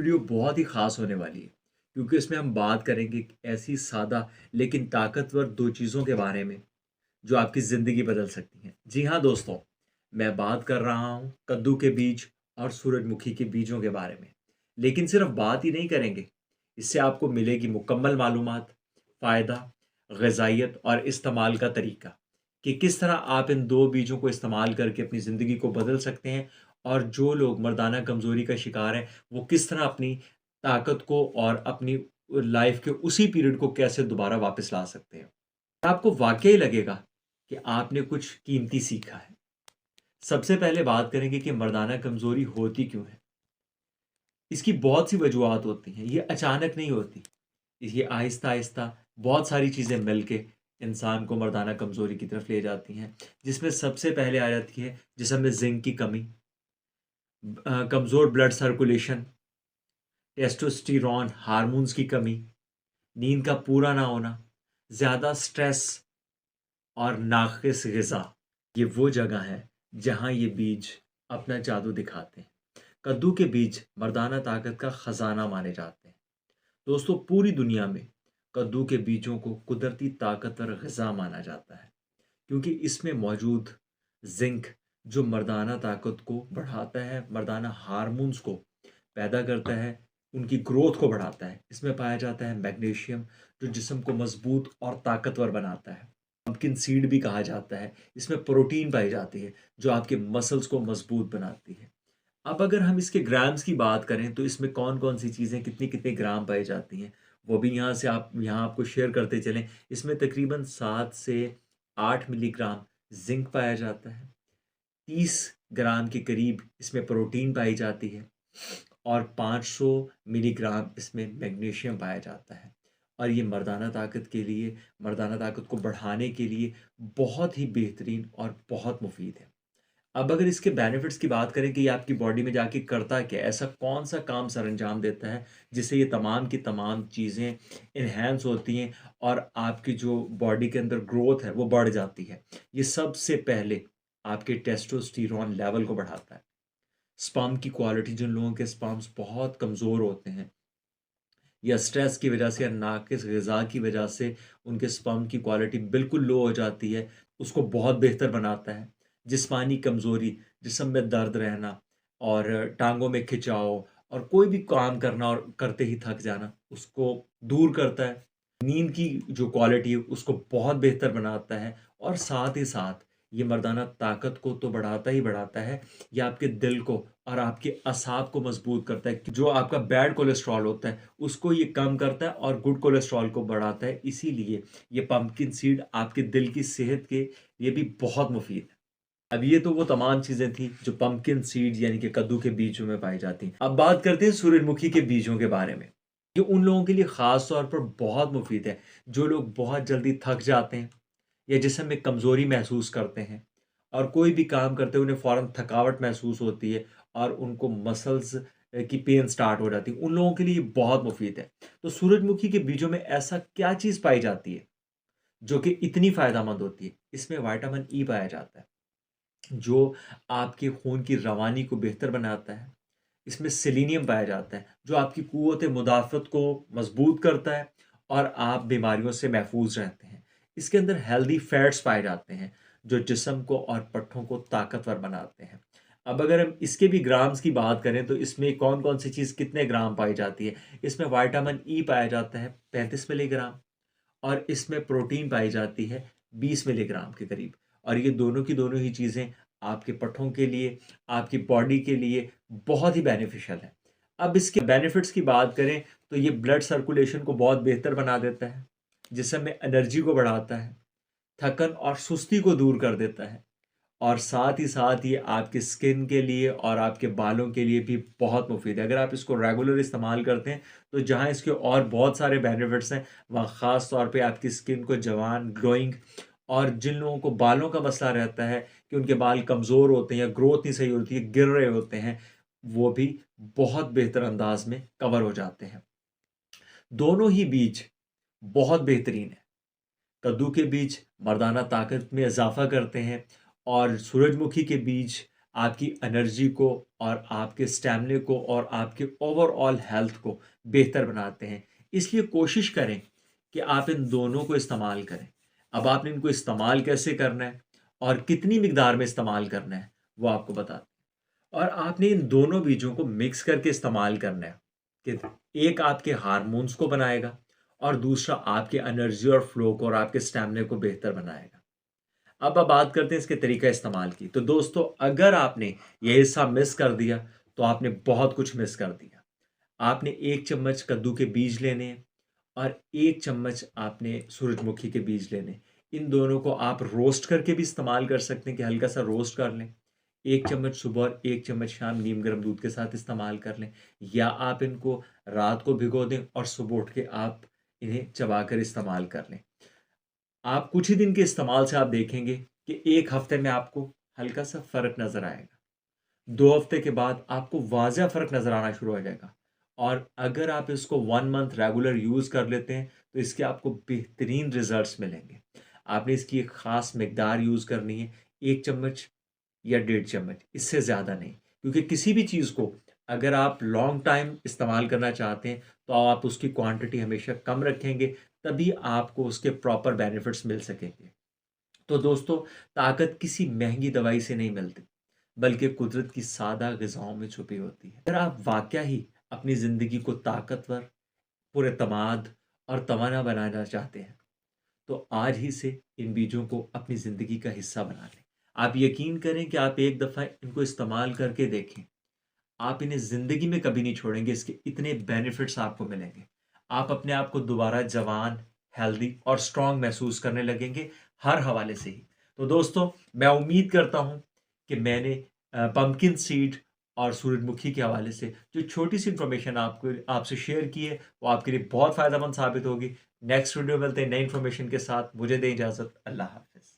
Video बहुत ही ख़ास होने वाली है क्योंकि इसमें हम बात करेंगे ऐसी सादा लेकिन ताकतवर दो चीज़ों के बारे में जो आपकी ज़िंदगी बदल सकती हैं। जी हाँ दोस्तों, मैं बात कर रहा हूँ कद्दू के बीज और सूरजमुखी के बीजों के बारे में। लेकिन सिर्फ बात ही नहीं करेंगे, इससे आपको मिलेगी मुकम्मल मालूमात, फ़ायदा, ग़िज़ाइयत और इस्तेमाल का तरीका कि किस तरह आप इन दो बीजों को इस्तेमाल करके अपनी ज़िंदगी को बदल सकते हैं और जो लोग मर्दाना कमज़ोरी का शिकार हैं, वो किस तरह अपनी ताकत को और अपनी लाइफ़ के उसी पीरियड को कैसे दोबारा वापस ला सकते हैं। आपको वाक़ई लगेगा कि आपने कुछ कीमती सीखा है। सबसे पहले बात करेंगे कि मर्दाना कमज़ोरी होती क्यों है? इसकी बहुत सी वजूहात होती हैं, ये अचानक नहीं होती। ये आहिस्ता-आहिस्ता बहुत सारी चीज़ें मिल के इंसान को मर्दाना कमज़ोरी की तरफ ले जाती हैं, जिसमें सबसे पहले आ जाती है जिस्म में ज़िंक की कमी, कमज़ोर ब्लड सर्कुलेशन, टेस्टोस्टेरोन हार्मोन्स की कमी, नींद का पूरा ना होना, ज़्यादा स्ट्रेस और नाक़िस ग़िज़ा। ये वो जगह है जहाँ ये बीज अपना जादू दिखाते हैं। कद्दू के बीज मर्दाना ताकत का ख़ज़ाना माने जाते हैं। दोस्तों, पूरी दुनिया में कद्दू के बीजों को कुदरती ताकत और ग़िज़ा माना जाता है क्योंकि इसमें मौजूद ज़िंक जो मर्दाना ताकत को बढ़ाता है, मर्दाना हार्मोन्स को पैदा करता है, उनकी ग्रोथ को बढ़ाता है। इसमें पाया जाता है मैग्नीशियम जो जिस्म को मज़बूत और ताकतवर बनाता है। पम्पकिन सीड भी कहा जाता है, इसमें प्रोटीन पाई जाती है जो आपके मसल्स को मज़बूत बनाती है। अब अगर हम इसके ग्राम्स की बात करें तो इसमें कौन-कौन सी चीज़ें कितने-कितने ग्राम पाई जाती हैं, वो भी यहाँ आपको शेयर करते चलें। इसमें तकरीबन 7 से 8 मिलीग्राम ज़िंक पाया जाता है, 30 ग्राम के करीब इसमें प्रोटीन पाई जाती है और 500 मिलीग्राम इसमें मैग्नीशियम पाया जाता है। और ये मर्दाना ताकत के लिए, मर्दाना ताकत को बढ़ाने के लिए बहुत ही बेहतरीन और बहुत मुफ़ीद है। अब अगर इसके बेनिफिट्स की बात करें कि ये आपकी बॉडी में जाके करता क्या है? ऐसा कौन-सा काम सरअंजाम देता है, जिससे ये तमाम की तमाम चीज़ें एनहांस होती हैं और आपकी जो बॉडी के अंदर ग्रोथ है, वो बढ़ जाती है। ये सबसे पहले आपके टेस्टोस्टेरोन लेवल को बढ़ाता है। स्पर्म की क्वालिटी जिन लोगों के स्पर्म्स बहुत कमज़ोर होते हैं या स्ट्रेस की वजह से या नाक़िस ग़िज़ा की वजह से उनके स्पर्म की क्वालिटी बिल्कुल लो हो जाती है, उसको बहुत बेहतर बनाता है। जिस्मानी कमज़ोरी, जिस्म में दर्द रहना और टाँगों में खिंचाव और कोई भी काम करना और करते ही थक जाना, उसको दूर करता है। नींद की जो क्वालिटी है उसको बहुत बेहतर बनाता है और साथ ही साथ ये मर्दाना ताकत को तो बढ़ाता ही बढ़ाता है, ये आपके दिल को और आपके असाब को मजबूत करता है कि जो आपका बैड कोलेस्ट्रॉल होता है उसको ये कम करता है और गुड कोलेस्ट्रॉल को बढ़ाता है। इसीलिए ये पंपकिन सीड आपके दिल की सेहत के लिए भी बहुत मुफीद है। अब ये तो वो तमाम चीज़ें थी जो पंपकिन सीड यानी कि कद्दू के बीजों में पाई जाती हैं। अब बात करते हैं सूरजमुखी के बीजों के बारे में। ये उन लोगों के लिए ख़ास तौर पर बहुत मुफ़ीद है, जो लोग बहुत जल्दी थक जाते हैं या जिस्म में कमज़ोरी महसूस करते हैं और कोई भी काम करते हुए उन्हें फ़ौरन थकावट महसूस होती है और उनको मसल्स की पेन स्टार्ट हो जाती है। उन लोगों के लिए ये बहुत मुफ़ीद है। तो सूरजमुखी के बीजों में ऐसा क्या चीज़ पाई जाती है, जो कि इतनी फ़ायदेमंद होती है? इसमें विटामिन ई पाया जाता है। जो आपके खून की रवानी को बेहतर बनाता है। इसमें सेलेनियम पाया जाता है, जो आपकी क़ुव्वत मुदाफ़त को मज़बूत करता है और आप बीमारियों से महफूज़ रहते हैं। इसके अंदर हेल्दी फैट्स पाए जाते हैं, जो जिस्म को और पट्ठों को ताकतवर बनाते हैं। अब अगर हम इसके भी ग्राम्स की बात करें, तो इसमें कौन-कौन सी चीज़ कितने ग्राम पाई जाती है? इसमें विटामिन ई पाया जाता है 35 मिलीग्राम और इसमें प्रोटीन पाई जाती है 20 मिलीग्राम के करीब और ये दोनों की दोनों ही चीज़ें आपके पट्ठों के लिए, आपकी बॉडी के लिए बहुत ही बेनिफिशियल है। अब इसके बेनिफिट्स की बात करें तो ये ब्लड सर्कुलेशन को बहुत बेहतर बना देता है, जिस्म में एनर्जी को बढ़ाता है, थकन और सुस्ती को दूर कर देता है और साथ ही साथ ये आपकी स्किन के लिए और आपके बालों के लिए भी बहुत मुफ़ीद है। अगर आप इसको रेगुलर इस्तेमाल करते हैं, तो जहाँ इसके और बहुत सारे बेनिफिट्स हैं, वहाँ ख़ास तौर पे आपकी स्किन को जवान, ग्लोइंग और जिन लोगों को बालों का मसला रहता है कि उनके बाल कमज़ोर होते हैं या ग्रोथ नहीं सही होती है, गिर रहे होते हैं, वो भी बहुत बेहतर अंदाज़ में कवर हो जाते हैं। दोनों ही बीज बहुत बेहतरीन है। कद्दू के बीज मर्दाना ताकत में इज़ाफ़ा करते हैं और सूरजमुखी के बीज आपकी एनर्जी को और आपके स्टैमिना को और आपके ओवरऑल हेल्थ को बेहतर बनाते हैं। इसलिए कोशिश करें कि आप इन दोनों को इस्तेमाल करें। अब आपने इनको इस्तेमाल कैसे करना है और कितनी मिकदार में इस्तेमाल करना है, वो आपको बता दें। और आपने इन दोनों बीजों को मिक्स करके इस्तेमाल करना है कि एक आपके हार्मोन्स को बनाएगा और दूसरा आपके एनर्जी और फ्लो को और आपके स्टैमिना को बेहतर बनाएगा। अब बात करते हैं इसके तरीका इस्तेमाल की। तो दोस्तों, अगर आपने ये हिस्सा मिस कर दिया तो आपने बहुत कुछ मिस कर दिया। आपने 1 चम्मच कद्दू के बीज लेने हैं और 1 चम्मच आपने सूरजमुखी के बीज लेने हैं। इन दोनों को आप रोस्ट करके भी इस्तेमाल कर सकते हैं कि हल्का सा रोस्ट कर लें। 1 चम्मच सुबह और 1 चम्मच शाम नीम गर्म दूध के साथ इस्तेमाल कर लें, या आप इनको रात को भिगो दें और सुबह उठ के आप इन्हें चबाकर इस्तेमाल कर लें। आप कुछ ही दिन के इस्तेमाल से आप देखेंगे कि 1 हफ्ते में आपको हल्का सा फ़र्क नज़र आएगा। 2 हफ्ते के बाद आपको वाज़ह फ़र्क नज़र आना शुरू हो जाएगा। और अगर आप इसको 1 मंथ रेगुलर यूज़ कर लेते हैं, तो इसके आपको बेहतरीन रिज़ल्ट्स मिलेंगे। आपने इसकी एक ख़ास मिकदार यूज़ करनी है, 1 चम्मच या 1.5 चम्मच, इससे ज़्यादा नहीं। क्योंकि किसी भी चीज़ को अगर आप लॉन्ग टाइम इस्तेमाल करना चाहते हैं, तो आप उसकी क्वांटिटी हमेशा कम रखेंगे, तभी आपको उसके प्रॉपर बेनिफिट्स मिल सकेंगे। तो दोस्तों, ताकत किसी महंगी दवाई से नहीं मिलती, बल्कि कुदरत की सादा ग़िज़ाओं में छुपी होती है। अगर आप वाक़या ही अपनी ज़िंदगी को ताकतवर, पुरएतमाद और तवाना बनाना चाहते हैं, तो आज ही से इन बीजों को अपनी ज़िंदगी का हिस्सा बना लें। आप यकीन करें कि आप एक दफ़ा इनको इस्तेमाल करके देखें, आप इन्हें ज़िंदगी में कभी नहीं छोड़ेंगे, इसके इतने बेनिफिट्स आपको मिलेंगे। आप अपने आप को दोबारा जवान, हेल्दी और स्ट्रॉन्ग महसूस करने लगेंगे, हर हवाले से ही। तो दोस्तों, मैं उम्मीद करता हूँ कि मैंने पंपकिन सीड और सूरजमुखी के हवाले से जो छोटी-सी इन्फॉर्मेशन आपको आपसे शेयर की है, वो आपके लिए बहुत फ़ायदेमंद साबित होगी। नेक्स्ट वीडियो में मिलते हैं नई इन्फॉर्मेशन के साथ। मुझे दें इजाज़त। अल्लाह हाफ़िज़।